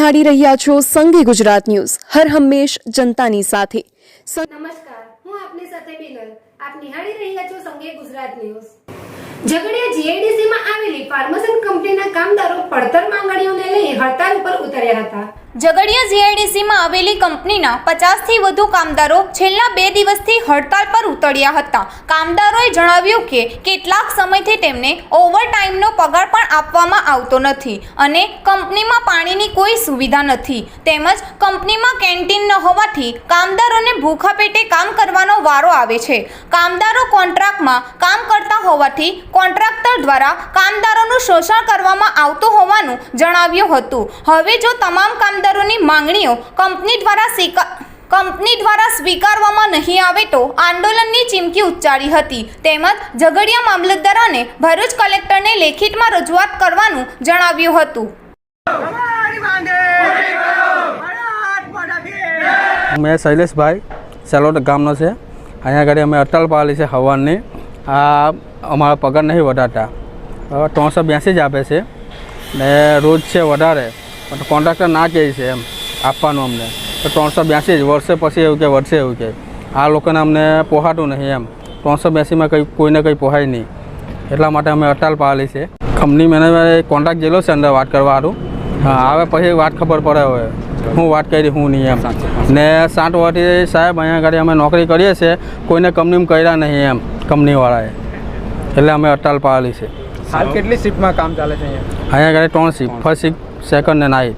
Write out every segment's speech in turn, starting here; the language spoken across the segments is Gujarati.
નિહાળી રહ્યા છો સંઘે ગુજરાત ન્યૂઝ, હર હંમેશ જનતાની સાથે. નમસ્કાર, હું આપની સાથે બિનલ. આપ નિહાળી રહ્યા છો સંઘે ગુજરાત ન્યૂઝ. ઝઘડિયા જીઆઈડીસી માં આવેલી ફાર્મસન કંપનીના કામદારો પડતર માંગણીઓને લઈ હડતાલ ઉપર ઉતર્યા હતા. ઝઘડિયા જીઆઈડીસી માં આવેલી કંપનીના 50 થી વધુ કામદારો છેલ્લા 2 દિવસથી હડતાલ પર ઉતર્યા હતા. કામદારોએ જણાવ્યું કે કેટલાક સમયથી તેમને ઓવરટાઈમનો પગાર પણ આપવામાં આવતો નથી અને કંપનીમાં પાણીની કોઈ સુવિધા નથી. તેમજ કંપનીમાં કેન્ટીન ન હોવાથી કામદારોને ભૂખા પેટે કામ કરવાનો વારો આવે છે. કામદારો કોન્ટ્રાક્ટમાં કામ કરતા હોવાથી કોન્ટ્રાક્ટર દ્વારા કામદારોનું શોષણ કરવામાં આવતું હોવાનું જણાવ્યું હતું. હવે જો તમામ કામદારોની માંગણીઓ કંપની દ્વારા સ્વીકારવામાં નહીં આવે તો આંદોલનની ચીમકી ઉચ્ચારી હતી. તેમજ ઝઘડિયા મામલતદાર અને ભરૂચ કલેક્ટરને લેખિતમાં રજૂઆત કરવાનું જણાવ્યું હતું. मैं शैलेष भाई सेलोट गामनो છે. અહીંયા આગળ અમે અટલ પાલી છે હવાની. આ અમારા પગાર નહીં વધારતા, 382 જ આપે છે ને રોજ છે વધારે, પણ કોન્ટ્રાક્ટર ના કહે છે એમ આપવાનું અમને, તો 382 જ વર્ષે પછી એવું કે વર્ષે એવું કે આ લોકોને અમને પોહાતું નહીં એમ. 382માં કંઈ કોઈને કંઈ પોહાય નહીં, એટલા માટે અમે અટલ પાલી છે. કંપની મેનેજરે કોન્ટ્રાક્ટ જેલો છે અંદર વાત કરવાનું. હા, આવે પછી વાત ખબર પડે હોય હું વાત કરી હું નહીં એમ. ને 60 વર્ષથી સાહેબ અહીંયા આગળ અમે નોકરી કરીએ છીએ, કોઈને કંપનીમાં કર્યા નહીં એમ કંપનીવાળાએ, એટલે અમે અટલ પાલી છે. હાલ કેટલી શિફ્ટમાં કામ ચાલે છે અહીંયા આગળ 3 શિફ્ટ, ફર્સ્ટ શિફ્ટ, સેકન્ડ ને નાઇટ.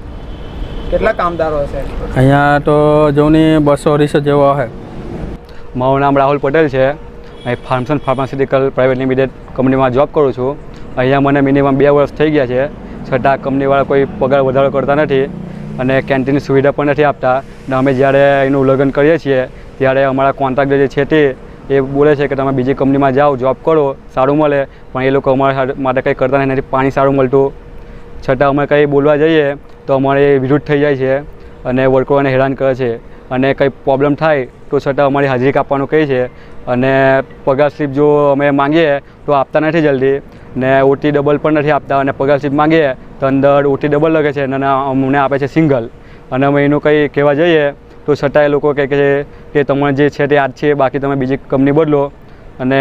કેટલા કામદારો હશે અહીંયા? તો જોની 200 જેવો હશે. મારું નામ રાહુલ પટેલ છે. અહીં ફાર્મસન ફાર્માસ્યુટિકલ પ્રાઇવેટ લિમિટેડ કંપનીમાં જોબ કરું છું. અહીંયા મને મિનિમમ 2 વર્ષ થઈ ગયા છે, છતાં કંપનીવાળા કોઈ પગાર વધારો કરતા નથી અને કેન્ટીનની સુવિધા પણ નથી આપતા. અને અમે જ્યારે એનું ઉલ્લંઘન કરીએ છીએ ત્યારે અમારા કોન્ટ્રાક્ટર જે છે તે એ બોલે છે કે તમે બીજી કંપનીમાં જાઓ, જોબ કરો, સારું મળે, પણ એ લોકો અમારા માટે કંઈ કરતા નથી. પાણી સારું મળતું, છતાં અમે કંઈ બોલવા જઈએ તો અમારે વિરુદ્ધ થઈ જાય છે અને વર્કરોને હેરાન કરે છે. અને કંઈ પ્રોબ્લેમ થાય તો છતાં અમારી હાજરી કાપવાનું કહે છે અને પગાર સ્લીપ જો અમે માંગીએ તો આપતા નથી જલ્દી, ને ઓટી ડબલ પણ નથી આપતા. અને પગાર સ્લીપ માંગીએ તો અંદર ઓટી ડબલ લખે છે અને અમને આપે છે સિંગલ. અને અમે એનું કંઈ કહેવા જઈએ તો છતાં એ લોકો કહે છે કે તમારે જે છે તે આજ છે, બાકી તમે બીજી કંપની બદલો. અને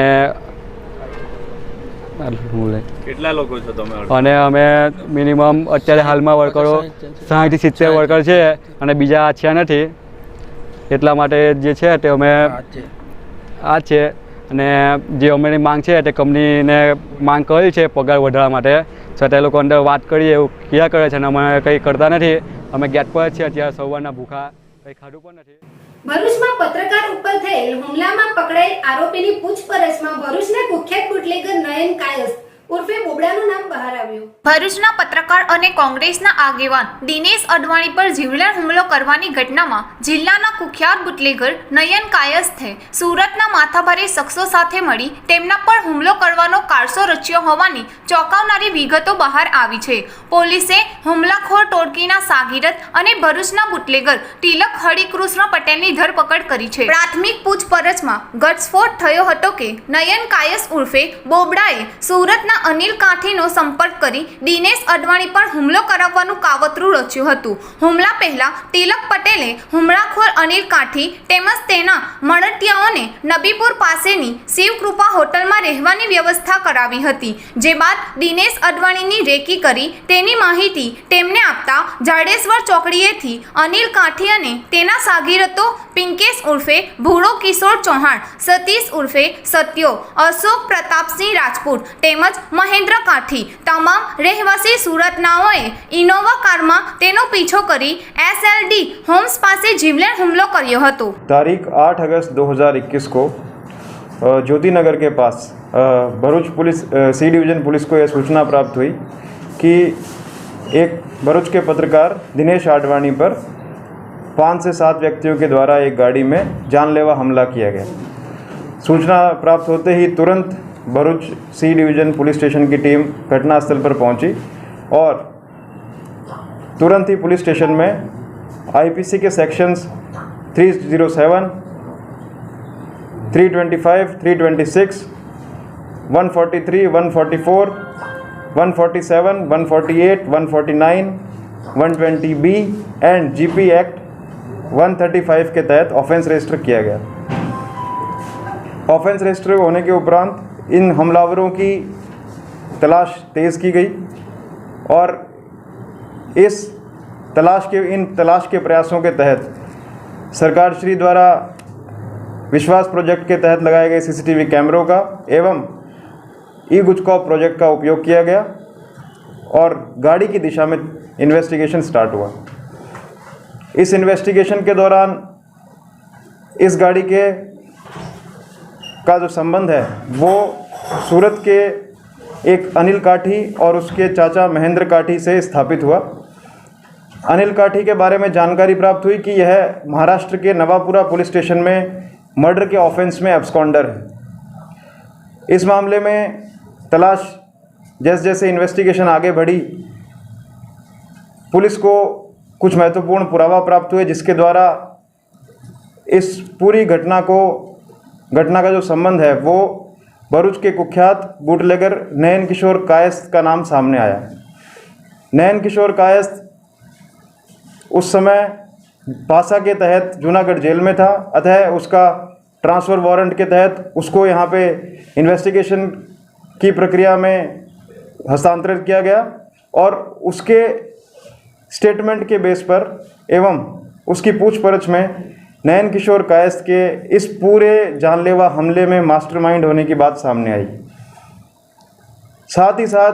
કેટલા લોકો છો તમે? અને અમે મિનિમમ અત્યારે હાલમાં વર્કરો 60 થી 70 વર્કર છે અને બીજા છે નથી. એટલા માટે જે છે તે અમે આ છે. અને જે અમારી માંગ છે તે કંપનીને માંગ કરી છે પગાર વધારવા માટે, છતાં એ લોકો અંદર વાત કરીએ એવું ક્યાં કરે છે અને અમે કંઈ કરતા નથી. અમે ગેટ પર જ છીએ અત્યારે, સવારના ભૂખા, કંઈ ખાધું પણ નથી. ભરૂચમાં પત્રકાર ઉપર થયેલ હુમલામાં પકડાયેલ આરોપીની પૂછપરછમાં ભરૂચના કુખ્યાત બુટલેગર નયન કાયસ ઉર્ફે બોબડાનું નામ બહાર આવ્યું. ભરૂચના પત્રકાર અને કોંગ્રેસના આગેવાન દિનેશ અડવાણી પર જીવલેણ હુમલો કરવાની ઘટનામાં જિલ્લાના કુખ્યાત બુટલેગર નયન કાયસ્થે સુરતના માથાભારે શખ્સો સાથે મળી તેમના પર હુમલો કરવાનો કારસો રચ્યો હોવાની ચોંકાવનારી વિગતો બહાર આવી છે. પોલીસે હુમલાખોર ટોળકીના સાગીરત અને ભરૂચના બુટલેગર તિલક હરિકૃષ્ણ પટેલની ધરપકડ કરી છે. પ્રાથમિક પૂછપરછમાં ઘટસ્ફોટ થયો હતો કે નયન કાયસ ઉર્ફે બોબડાએ સુરતના અનિલ કાઠીનો સંપર્ક કરી દિનેશ અડવાણી પર હુમલો કરાવવાનું કાવતરું રચ્યું હતું. હુમલા પહેલા તિલક પટેલે હુમલાખોર અનિલ કાઠી તેમજ તેના મળતિયાઓને નબીપુર પાસેની શિવકૃપા હોટલમાં રહેવાની વ્યવસ્થા કરાવી હતી. જે બાદ દિનેશ અડવાણીની રેકી કરી તેની માહિતી તેમને આપતા જાડેશ્વર ચોકડીએથી અનિલ કાઠી અને તેના સાગીરતો પિંકેશ ઉર્ફે ભૂળો કિશોર ચૌહાણ, સતીશ ઉર્ફે સત્યો, અશોક પ્રતાપસિંહ રાજપૂત તેમજ મહેન્દ્ર કાઠી તમામ રહેવાસી સુરતનાઓએ ઇનોવા કારમાં તેનો પીછો કરી SLD હોમ્સ પાસે જીવલેણ હુમલો કર્યો હતો. तारीख 8 अगस्त 2021 को ज्योति नगर के पास भरूच पुलिस सी डिवीज़न पुलिस को यह सूचना प्राप्त हुई कि एक भरूच के पत्रकार दिनेश आडवाणी पर 5 से 7 व्यक्तियों के द्वारा एक गाड़ी में जानलेवा हमला किया गया. सूचना प्राप्त होते ही तुरंत भरूच सी डिवीज़न पुलिस स्टेशन की टीम घटनास्थल पर पहुंची और तुरंत ही पुलिस स्टेशन में IPC के sections 307, 325, 326, 143, 144, 147, 148, 149, 120B and GP act 135 के तहत ऑफेंस रजिस्टर किया गया। ऑफेंस रजिस्टर होने के उपरांत इन हमलावरों की तलाश तेज़ की गई और इस तलाश के प्रयासों के तहत सरकार श्री द्वारा विश्वास प्रोजेक्ट के तहत लगाए गए CCTV कैमरों का एवं ई-गुजकॉप प्रोजेक्ट का उपयोग किया गया और गाड़ी की दिशा में इन्वेस्टिगेशन स्टार्ट हुआ। इस इन्वेस्टिगेशन के दौरान इस गाड़ी का जो संबंध है वो सूरत के एक अनिल काठी और उसके चाचा महेंद्र काठी से स्थापित हुआ। अनिल काठी के बारे में जानकारी प्राप्त हुई कि यह महाराष्ट्र के नवापुरा पुलिस स्टेशन में मर्डर के ऑफेंस में एब्सकॉन्डर है। इस मामले में तलाश जैसे जैसे इन्वेस्टिगेशन आगे बढ़ी, पुलिस को कुछ महत्वपूर्ण पुरावा प्राप्त हुए जिसके द्वारा इस पूरी घटना का जो संबंध है वो भरूच के कुख्यात बूटलेगर नयन किशोर कायस्थ का नाम सामने आया। नयन किशोर कायस्थ उस समय पासा के तहत जूनागढ़ जेल में था, अतः उसका ट्रांसफ़र वारंट के तहत उसको यहाँ पे इन्वेस्टिगेशन की प्रक्रिया में हस्तांतरित किया गया और उसके स्टेटमेंट के बेस पर एवं उसकी पूछपरछ में नयन किशोर कायस्थ के इस पूरे जानलेवा हमले में मास्टरमाइंड होने की बात सामने आई। साथ ही साथ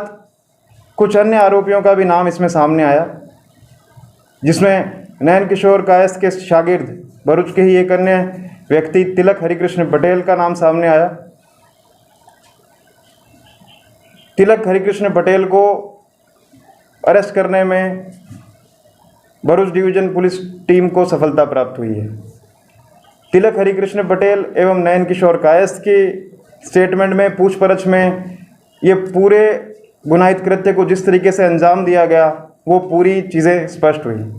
कुछ अन्य आरोपियों का भी नाम इसमें सामने आया, जिसमें नयन किशोर कायस्थ के शागिर्द भरूच के ही एक अन्य व्यक्ति तिलक हरिकृष्ण पटेल का नाम सामने आया। तिलक हरिकृष्ण पटेल को अरेस्ट करने में भरूच डिवीज़न पुलिस टीम को सफलता प्राप्त हुई है। तिलक हरिकृष्ण पटेल एवं नयन किशोर कायस्थ की स्टेटमेंट में पूछपरछ में ये पूरे गुनाहित कृत्य को जिस तरीके से अंजाम दिया गया वो पूरी चीज़ें स्पष्ट हुई।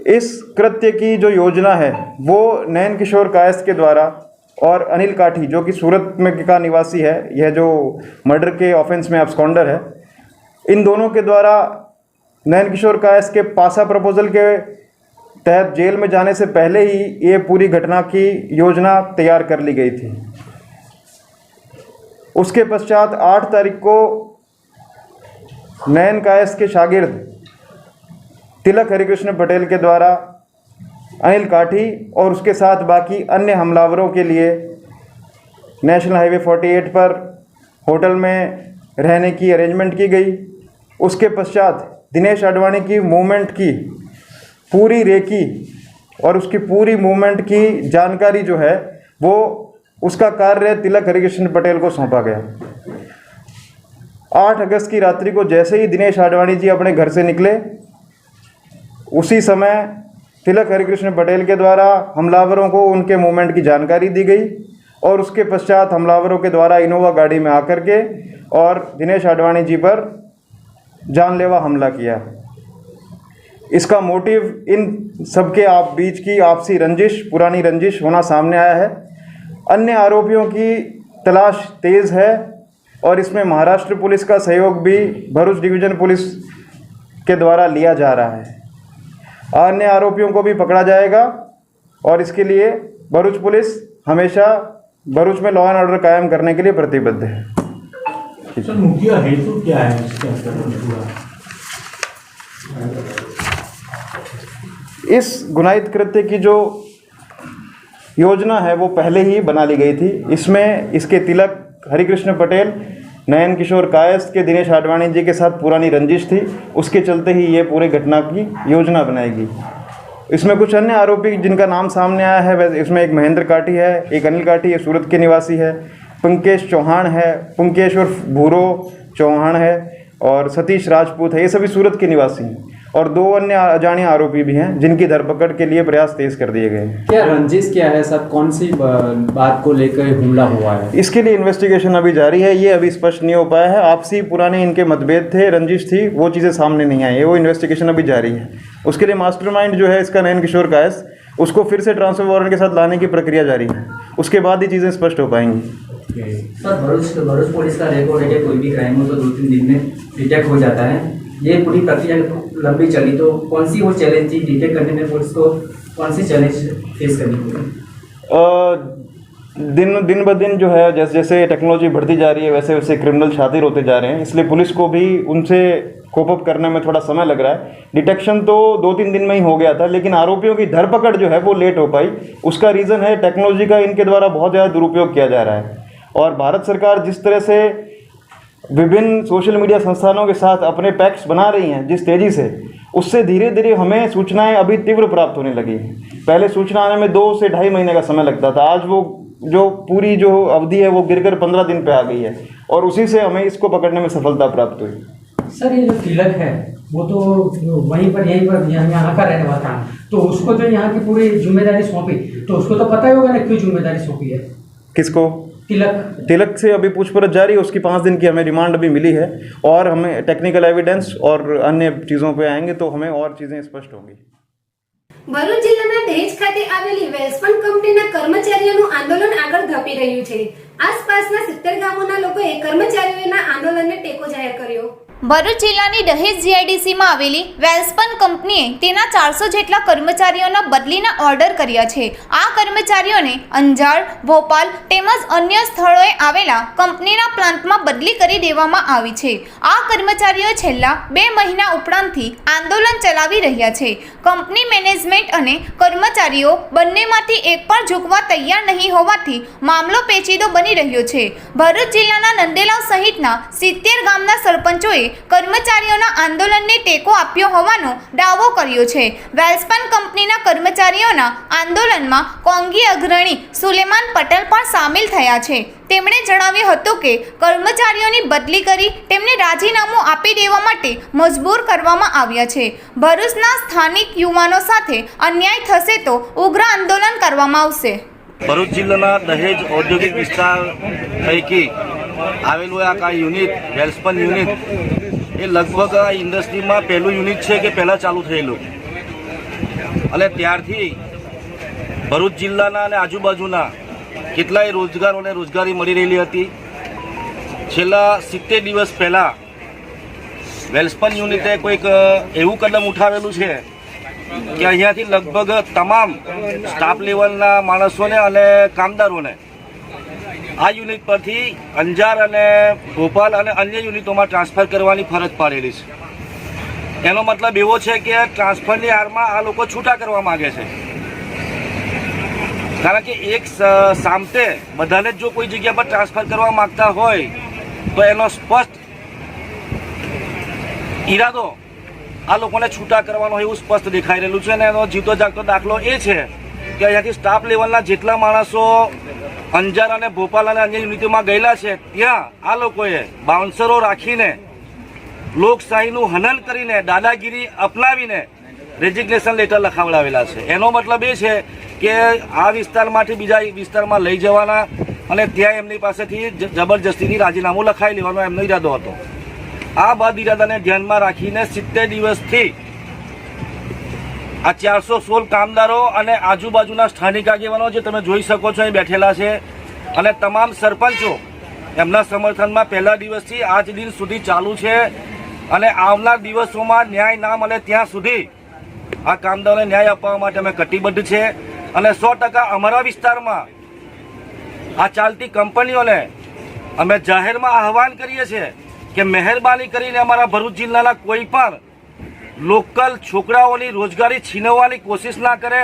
इस कृत्य की जो योजना है वो नयन किशोर कायस्थ के द्वारा और अनिल काठी जो कि सूरत में का निवासी है, यह जो मर्डर के ऑफेंस में एब्सकॉन्डर है, इन दोनों के द्वारा नयन किशोर कायस्थ के पासा प्रपोजल के तहत जेल में जाने से पहले ही ये पूरी घटना की योजना तैयार कर ली गई थी। उसके पश्चात 8 तारीख को नयन कायस्थ के शागिर्द तिलक हरिकृष्ण पटेल के द्वारा अनिल काठी और उसके साथ बाकी अन्य हमलावरों के लिए नेशनल हाईवे 48 पर होटल में रहने की अरेंजमेंट की गई। उसके पश्चात दिनेश आडवाणी की मूवमेंट की पूरी रेकी और उसकी पूरी मूवमेंट की जानकारी जो है वो उसका कार्य तिलक हरिकृष्ण पटेल को सौंपा गया। 8 अगस्त की रात्रि को जैसे ही दिनेश आडवाणी जी अपने घर से निकले, उसी समय तिलक हरिकृष्ण पटेल के द्वारा हमलावरों को उनके मूवमेंट की जानकारी दी गई और उसके पश्चात हमलावरों के द्वारा इनोवा गाड़ी में आकर के और दिनेश आडवाणी जी पर जानलेवा हमला किया। इसका मोटिव इन सबके बीच की आपसी रंजिश, पुरानी रंजिश होना सामने आया है। अन्य आरोपियों की तलाश तेज़ है और इसमें महाराष्ट्र पुलिस का सहयोग भी भरूच डिवीज़न पुलिस के द्वारा लिया जा रहा है। अन्य आरोपियों को भी पकड़ा जाएगा और इसके लिए भरूच पुलिस हमेशा भरूच में लॉ एंड ऑर्डर कायम करने के लिए प्रतिबद्ध है। सर, मुख्य हेतु क्या है इसके अंदर? इस गुनाहित कृत्य की जो योजना है वो पहले ही बना ली गई थी। इसमें इसके तिलक हरिकृष्ण पटेल, नयन किशोर कायस्थ के दिनेश आडवाणी जी के साथ पुरानी रंजिश थी, उसके चलते ही ये पूरे घटना की योजना बनाएगी। इसमें कुछ अन्य आरोपी जिनका नाम सामने आया है, इसमें एक महेंद्र काठी है, एक अनिल काठी है, सूरत के निवासी है, पंकेश चौहान है, पुंकेश और भूरो चौहान है और सतीश राजपूत है, ये सभी सूरत के निवासी हैं और 2 अन्य अजाने आरोपी भी हैं जिनकी धरपकड़ के लिए प्रयास तेज कर दिए गए हैं। क्या रंजिश क्या है सर, कौन सी बात को लेकर हमला हुआ है? इसके लिए इन्वेस्टिगेशन अभी जारी है, ये अभी स्पष्ट नहीं हो पाया है। आपसी पुराने इनके मतभेद थे, रंजिश थी, वो चीज़ें सामने नहीं आई है, वो इन्वेस्टिगेशन अभी जारी है। उसके लिए मास्टरमाइंड जो है इसका नयन किशोर कायस्थ, उसको फिर से ट्रांसफर वारंट के साथ लाने की प्रक्रिया जारी है, उसके बाद ही चीज़ें स्पष्ट हो पाएंगी। सर, भरूच पुलिस का रिकॉर्ड है कि कोई भी क्राइम हो तो 2-3 दिन में डिटेक्ट हो जाता है, ये पूरी प्रक्रिया लंबी चली, तो कौन सी वो चैलेंज थी डिटेक्ट करने में, पुलिस को कौन सी चैलेंज फेस करनी पड़ी? दिन ब दिन जो है जैसे जैसे टेक्नोलॉजी बढ़ती जा रही है वैसे वैसे क्रिमिनल शातिर होते जा रहे हैं, इसलिए पुलिस को भी उनसे कोप अप करने में थोड़ा समय लग रहा है। डिटेक्शन तो 2-3 दिन में ही हो गया था, लेकिन आरोपियों की धरपकड़ जो है वो लेट हो पाई। उसका रीज़न है टेक्नोलॉजी का इनके द्वारा बहुत ज़्यादा दुरुपयोग किया जा रहा है। और भारत सरकार जिस तरह से विभिन्न सोशल मीडिया संस्थानों के साथ अपने पैक्ट्स बना रही हैं जिस तेज़ी से, उससे धीरे धीरे हमें सूचनाएं अभी तीव्र प्राप्त होने लगी हैं। पहले सूचना आने में 2 से 2.5 महीने का समय लगता था, आज वो जो पूरी जो अवधि है वो गिरकर 15 दिन पे आ गई है, और उसी से हमें इसको पकड़ने में सफलता प्राप्त हुई। सर ये जो तिलक है वो तो वहीं पर यहीं पर यहाँ का रहने वाला था, तो उसको जो यहाँ की पूरी जिम्मेदारी सौंपी, तो उसको तो पता ही होगा ना क्यों जिम्मेदारी सौंपी है? किसको? तिलक से अभी पूछपरछ जारी है, उसकी 5 दिन की हमें रिमांड भी मिली है, और हमें टेक्निकल एविडेंस और अन्य चीज़ों पे आएंगे तो हमें और चीज़ें स्पष्ट होंगी। ભરૂચ જિલ્લાના દહેજ ખાતે આવેલી વેલસ્પન કંપનીના કર્મચારીઓનું આંદોલન આગળ ધપી રહ્યું છે। આસપાસના 70 ગામોના લોકોએ કર્મચારીઓના આંદોલનને ટેકો જાહેર કર્યો। ભરૂચ જિલ્લાની દહેજ જીઆઈડીસીમાં આવેલી વેલસ્પન કંપનીએ તેના 400 જેટલા કર્મચારીઓના બદલીના ઓર્ડર કર્યા છે। આ કર્મચારીઓને અંજાર, ભોપાલ તેમજ અન્ય સ્થળોએ આવેલા કંપનીના પ્લાન્ટમાં બદલી કરી દેવામાં આવી છે। આ કર્મચારીઓ છેલ્લા 2 મહિના ઉપરાંતથી આંદોલન ચલાવી રહ્યા છે। કંપની મેનેજમેન્ટ અને કર્મચારીઓ બંનેમાંથી એક પણ ઝૂકવા તૈયાર નહીં હોવાથી મામલો પેચીદો બની રહ્યો છે। ભરૂચ જિલ્લાના નંદેલાવ સહિતના 70 ગામના સરપંચોએ કર્મચારીઓના આંદોલનને ટેકો આપ્યો હોવાનો દાવો કર્યો છે। વેલસ્પન કંપનીના કર્મચારીઓના આંદોલનમાં કોંગી અગ્રણી સુલેમાન પટેલ પણ સામેલ થયા છે। તેમણે જણાવ્યું હતું કે કર્મચારીઓની બદલી કરી તેમને રાજીનામું આપી દેવા માટે મજબૂર કરવામાં આવ્યા છે। ભરૂચના સ્થાનિક યુવાનો સાથે અન્યાય થશે તો ઉગ્ર આંદોલન કરવામાં આવશે। ભરૂચ જિલ્લાના દહેજ ઔદ્યોગિક વિસ્તાર પૈકી આવેલું આ યુનિટ વેલસ્પન યુનિટ એ લગભગ આ ઇન્ડસ્ટ્રીમાં પહેલું યુનિટ છે કે પહેલાં ચાલુ થયેલું, અને ત્યારથી ભરૂચ જિલ્લાના અને આજુબાજુના કેટલાય રોજગારોને રોજગારી મળી રહેલી હતી। છેલ્લા 70 દિવસ પહેલાં વેલસ્પન યુનિટે કોઈક એવું કદમ ઉઠાવેલું છે કે અહીંયાથી લગભગ તમામ સ્ટાફ લેવલના માણસોને અને કામદારોને આ યુનિટ પરથી અંજાર અને ભોપાલ અને અન્ય યુનિટોમાં ટ્રાન્સફર કરવાની ફરજ પાડેલી છે। એનો મતલબ એવો છે કે ટ્રાન્સફરની આડમાં આ લોકો છૂટા કરવા માગે છે, કારણ કે એક સામતે બધાને જો કોઈ જગ્યા પર ટ્રાન્સફર કરવા માગતા હોય તો એનો સ્પષ્ટ ઈરાદો આ લોકોને છૂટા કરવાનો એવું સ્પષ્ટ દેખાઈ રહેલું છે। અને એનો જીવતો જાગતો દાખલો એ છે કે અહીંયાથી સ્ટાફ લેવલના જેટલા માણસો અંજાર અને ભોપાલ અને અન્ય યુનિટોમાં ગયેલા છે ત્યાં આ લોકોએ બાઉન્સરો રાખીને લોકશાહીનું હનન કરીને દાદાગીરી અપનાવીને રેઝિગ્નેશન લેટર લખાવડાવેલા છે। એનો મતલબ એ છે કે આ વિસ્તારમાંથી બીજા વિસ્તારમાં લઈ જવાના અને ત્યાં એમની પાસેથી જબરજસ્તીથી રાજીનામું લખાઈ લેવાનો એમનો ઈરાદો હતો। આ બાદ ઈરાદાને ધ્યાનમાં રાખીને 70 દિવસથી આ 416 કામદારો અને આજુબાજુના સ્થાનિક આગેવાનો જે તમે જોઈ શકો છો અહીં બેઠેલા છે, અને તમામ સરપંચો એમના સમર્થનમાં પહેલા દિવસથી આજ દિન સુધી ચાલુ છે। અને આવનાર દિવસોમાં ન્યાય ના મળે ત્યાં સુધી આ કામદારોને ન્યાય આપવા માટે અમે કટિબદ્ધ છે। અને 100% અમારા વિસ્તારમાં આ ચાલતી કંપનીઓને અમે જાહેરમાં આહવાન કરીએ છીએ કે મહેરબાની કરીને અમારા ભરૂચ જિલ્લાના કોઈ પણ લોકલ છોકરાઓની રોજગારી છીનવવાની કોશિશ ના કરે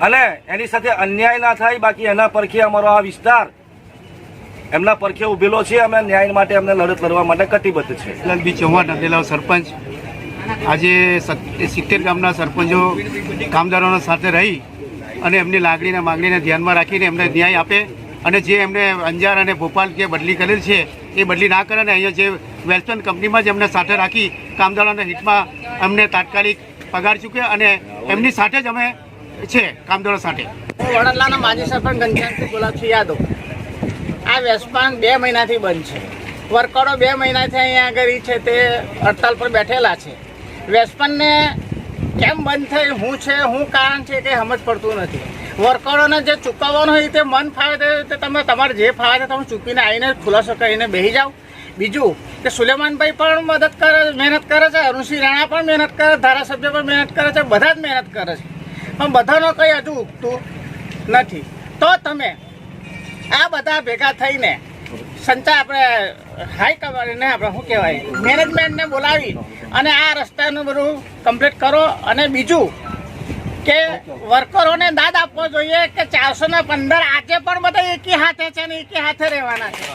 અને એની સાથે અન્યાય ના થાય। બાકી એના પરખે અમારો આ વિસ્તાર એમના પરખે ઊભેલો છે, અમે ન્યાય માટે અમને લડત લડવા માટે કટિબદ્ધ છે। બી ચૌહાણ નંદેલાવ સરપંચ આજે 70 ગામના સરપંચો કામદારોના સાથે રહી અને એમની લાગણીને માંગણીને ધ્યાનમાં રાખીને એમને ન્યાય આપે, અને જે એમને અંજાર અને ભોપાલ કે બદલી કરેલ છે એ બદલી ના કરે, અને અહીંયા જે વેલસ્પન કંપનીમાં જ એમને સાથે રાખી કામદારોના હિતમાં અમને તાત્કાલિક પગાર ચૂકે, અને એમની સાથે જ અમે છે કામદારો સાથે। વડોદરાના માજી સરપંચ ઘનશ્યામસિંહ ગુલાબસિંહ યાદવ। આ વેલસ્પન 2 મહિનાથી બંધ છે। વર્કરો 2 મહિનાથી અહીંયા આગળ છે તે હડતાલ પર બેઠેલા છે। વેલસ્પનને કેમ બંધ થઈ, શું કારણ છે કે સમજ પડતું નથી। વર્કરોને જે ચૂકવવાનું હોય તે મન ફાવે તે તમે તમારે જે ફાવે તે તમે ચૂકવીને આવીને ખુલાસો કરીને બેસી જાઓ। બીજું કે સુલેમાનભાઈ પણ મહેનત કરે છે, અરુણસિંહ રાણા પણ મહેનત કરે, ધારાસભ્ય પણ મહેનત કરે છે, બધા જ મહેનત કરે છે, પણ બધાનો કંઈ હજુ ઉગતું નથી. તો તમે આ બધા ભેગા થઈને આપણે હાઈ કમાડીને આપણે શું કહેવાય મેનેજમેન્ટને બોલાવી અને આ રસ્તાનું બધું કમ્પ્લીટ કરો. અને બીજું કે વર્કરોને દાદ આપવો જોઈએ કે 415 આજે પણ બધા એકી હાથે છે ને એકી હાથે રહેવાના છે.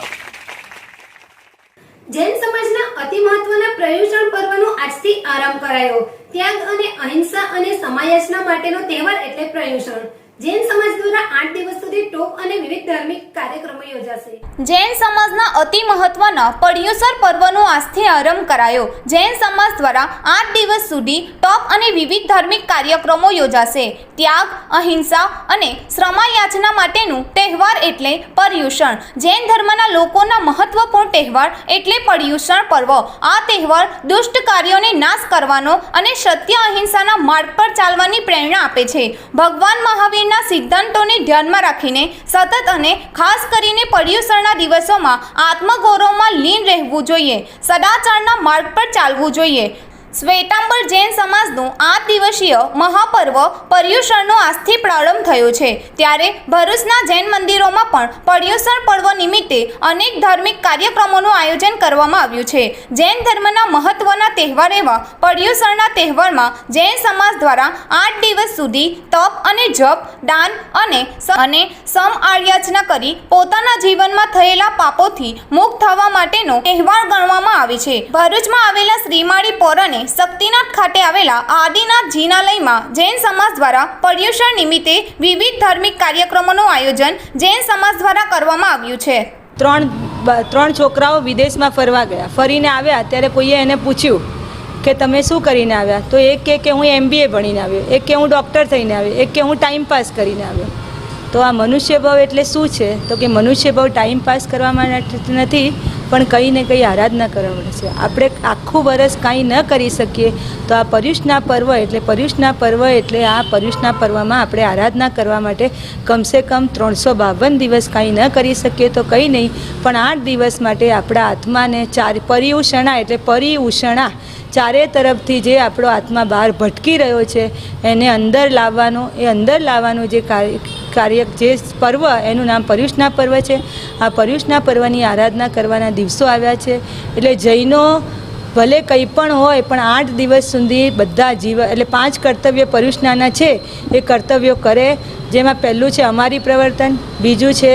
જૈન સમાજના અતિ મહત્વના પર્યુષણ પર્વનો આજથી આરંભ કરાયો. ત્યાગ અને અહિંસા અને સમાયાચના માટેનો તહેવાર એટલે પર્યુષણ. જૈન સમાજ દ્વારા 8 દિવસ સુધી ટોપ અને વિવિધ ધાર્મિક કાર્યક્રમો યોજાશે. જૈન સમાજના અતિ મહત્વના પર્યુષણ પર્વનો આજથી આરંભ કરાયો. જૈન સમાજ દ્વારા 8 દિવસ સુધી ટોપ અને વિવિધ ધાર્મિક કાર્યક્રમો યોજાશે. ત્યાગ, અહિંસા અને શ્રમયાચના માટેનું તહેવાર એટલે પર્યુષણ. જૈન ધર્મના લોકોના મહત્વપૂર્ણ તહેવાર એટલે પર્યુષણ પર્વ. આ તહેવાર દુષ્ટ કાર્યોને નાશ કરવાનો અને સત્ય અહિંસાના માર્ગ પર ચાલવાની પ્રેરણા આપે છે. ભગવાન મહાવીર ના સિદ્ધાંતોને ધ્યાનમાં રાખીને સતત અને ખાસ કરીને પર્યુષણના દિવસોમાં આત્મગૌરવમાં લીન રહેવું જોઈએ. સદાચારના માર્ગ પર ચાલવું જોઈએ. શ્વેતાંબર જૈન સમાજનું 8 દિવસીય મહાપર્વ પર્યુષણનો આજથી પ્રારંભ થયો છે. ત્યારે ભરૂચના જૈન મંદિરોમાં પણ પર્યુષણ પર્વ નિમિત્તે અનેક ધાર્મિક કાર્યક્રમોનું આયોજન કરવામાં આવ્યું છે. જૈન ધર્મના મહત્વના તહેવાર એવા પર્યુષણના તહેવારમાં જૈન સમાજ દ્વારા 8 દિવસ સુધી તપ અને જપ, દાન અને સમ આર્યાચના કરી પોતાના જીવનમાં થયેલા પાપોથી મુક્ત થવા માટેનો તહેવાર ગણવામાં આવે છે. ભરૂચમાં આવેલા શ્રીમાળી પોરને શક્તિનાથ ખાતે આવેલા આદિનાથ જીનાલયમાં જૈન સમાજ દ્વારા પર્યુષણ નિમિત્તે વિવિધ ધાર્મિક કાર્યક્રમોનું આયોજન જૈન સમાજ દ્વારા કરવામાં આવ્યું છે. ત્રણ છોકરાઓ વિદેશમાં ફરવા ગયા. ફરીને આવ્યા ત્યારે કોઈએ એને પૂછ્યું કે તમે શું કરીને આવ્યા? તો એક કે હું MBA ભણીને આવ્યો, એક કે હું ડૉક્ટર થઈને આવ્યો, એક કે હું ટાઈમ પાસ કરીને આવ્યો. તો આ મનુષ્ય ભાવ એટલે શું છે? તો કે મનુષ્ય ભાવ ટાઈમ પાસ કરવા માટે નથી, પણ કંઈ ને કંઈ આરાધના કરવા માટે છે. આપણે આખું વર્ષ કાંઈ ન કરી શકીએ તો આ પર્યુષના પર્વ એટલે આ પર્યુષના પર્વમાં આપણે આરાધના કરવા માટે કમસે કમ 352 દિવસ કાંઈ ન કરી શકીએ તો કંઈ નહીં, પણ 8 દિવસ માટે આપણા આત્માને પરિઉષણા ચારે તરફથી જે આપણો આત્મા બહાર ભટકી રહ્યો છે એને અંદર લાવવાનો જે કાર્ય જે પર્વ એનું નામ પર્યુષના પર્વ છે. આ પર્યુષના પર્વની આરાધના કરવાના દિવસો આવ્યા છે. એટલે જૈનો ભલે કંઈ પણ હોય પણ 8 દિવસ સુધી બધા એટલે 5 કર્તવ્ય પર્યુષનાના છે એ કર્તવ્યો કરે. જેમાં પહેલું છે અમારી પ્રવર્તન, બીજું છે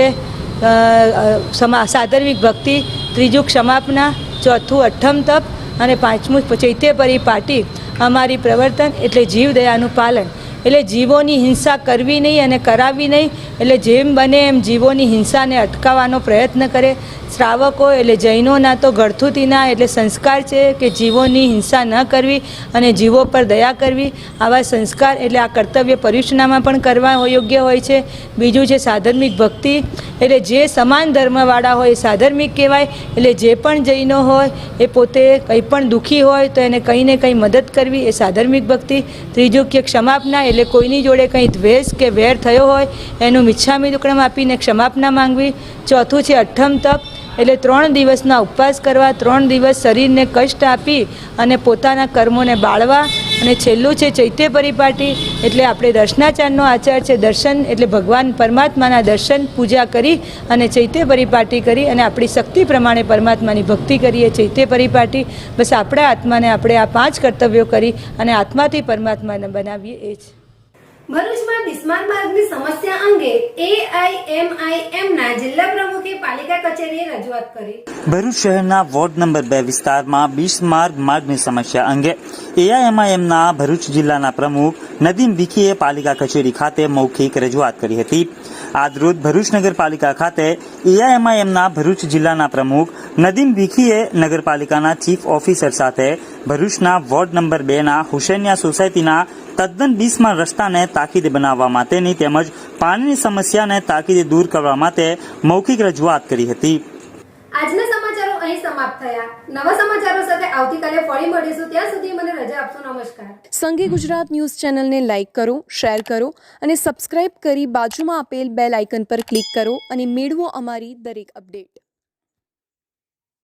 સાધર્મિક ભક્તિ, ત્રીજું ક્ષમાપના, ચોથું અઠ્ઠમ તપ અને પાંચમું ચૈત્ય પરિપાટી અમારી પ્રવર્તન એટલે જીવદયાનું પાલન. એટલે જીવોની હિંસા કરવી નહીં અને કરાવવી નહીં. એટલે જેમ બને એમ જીવોની હિંસાને અટકાવવાનો પ્રયત્ન કરે. શ્રાવકો એટલે જૈનોના તો ગળથુતીના એટલે સંસ્કાર છે કે જીવોની હિંસા ન કરવી અને જીવો પર દયા કરવી. આવા સંસ્કાર એટલે આ કર્તવ્ય પર્યુષણામાં પણ કરવા યોગ્ય હોય છે. બીજું છે સાધર્મિક ભક્તિ, એટલે જે સમાન ધર્મવાળા હોય એ સાધર્મિક કહેવાય. એટલે જે પણ જૈનો હોય એ પોતે કંઈ પણ દુઃખી હોય તો એને કંઈ ને કંઈ મદદ કરવી એ સાધર્મિક ભક્તિ. ત્રીજું કે ક્ષમાપના, એટલે કોઈની જોડે કંઈ દ્વેષ કે વેર થયો હોય એનું મિચ્છામી દુક્કડમ આપીને ક્ષમાપના માંગવી. ચોથું છે અઠ્ઠમ તપ, એટલે 3 દિવસના ઉપવાસ કરવા, 3 દિવસ શરીરને કષ્ટ આપી અને પોતાના કર્મોને બાળવા. અને છેલ્લું છે ચૈત્ય પરિપાટી, એટલે આપણે દર્શનાચારનો આચાર છે. દર્શન એટલે ભગવાન પરમાત્માના દર્શન પૂજા કરી અને ચૈત્ય પરિપાટી કરી અને આપણી શક્તિ પ્રમાણે પરમાત્માની ભક્તિ કરીએ. ચૈત્ય પરિપાટી બસ આપણા આત્માને આપણે આ 5 કર્તવ્યો કરી અને આત્માથી પરમાત્માને બનાવીએ એ જ. ભરૂચમાં બિસ્માર માર્ગની સમસ્યા અંગે AIMIM ના જિલ્લા પ્રમુખે પાલિકા કચેરીએ રજૂઆત કરી. ભરૂચ શહેરના વોર્ડ નંબર 2 વિસ્તારમાં બિસ્માર્ગ માર્ગની સમસ્યા અંગે AIMIMના ભરૂચ જિલ્લાના પ્રમુખ નદીમ વિકીએ પાલિકા કચેરી ખાતે મૌખિક રજૂઆત કરી હતી. આજરોજ ભરૂચ નગરપાલિકા ખાતે AIMIMના ભરૂચ જિલ્લાના પ્રમુખ નદીમ વિકીએ નગરપાલિકાના ચીફ ઓફિસર સાથે ભરૂચના વોર્ડ નંબર 2ના હુસૈનિયા સોસાયટીના તદ્દન બિસ્માર રસ્તાને તાકીદે બનાવવા માટેની તેમજ પાણીની સમસ્યાને તાકીદે દૂર કરવા માટે મૌખિક રજૂઆત કરી હતી. આજના સમાચારો અહીં સમાપ્ત થયા. નવા સમાચારો સાથે આવતીકાલે ફરી મળીશું. ત્યાં સુધી મને રજા આપશો. નમસ્કાર. સંગે ગુજરાત ન્યૂઝ ચેનલને લાઇક કરો, શેર કરો અને સબસ્ક્રાઇબ કરી બાજુમાં આપેલ બેલ આઇકન પર ક્લિક કરો અને મેળવો અમારી દરેક અપડેટ.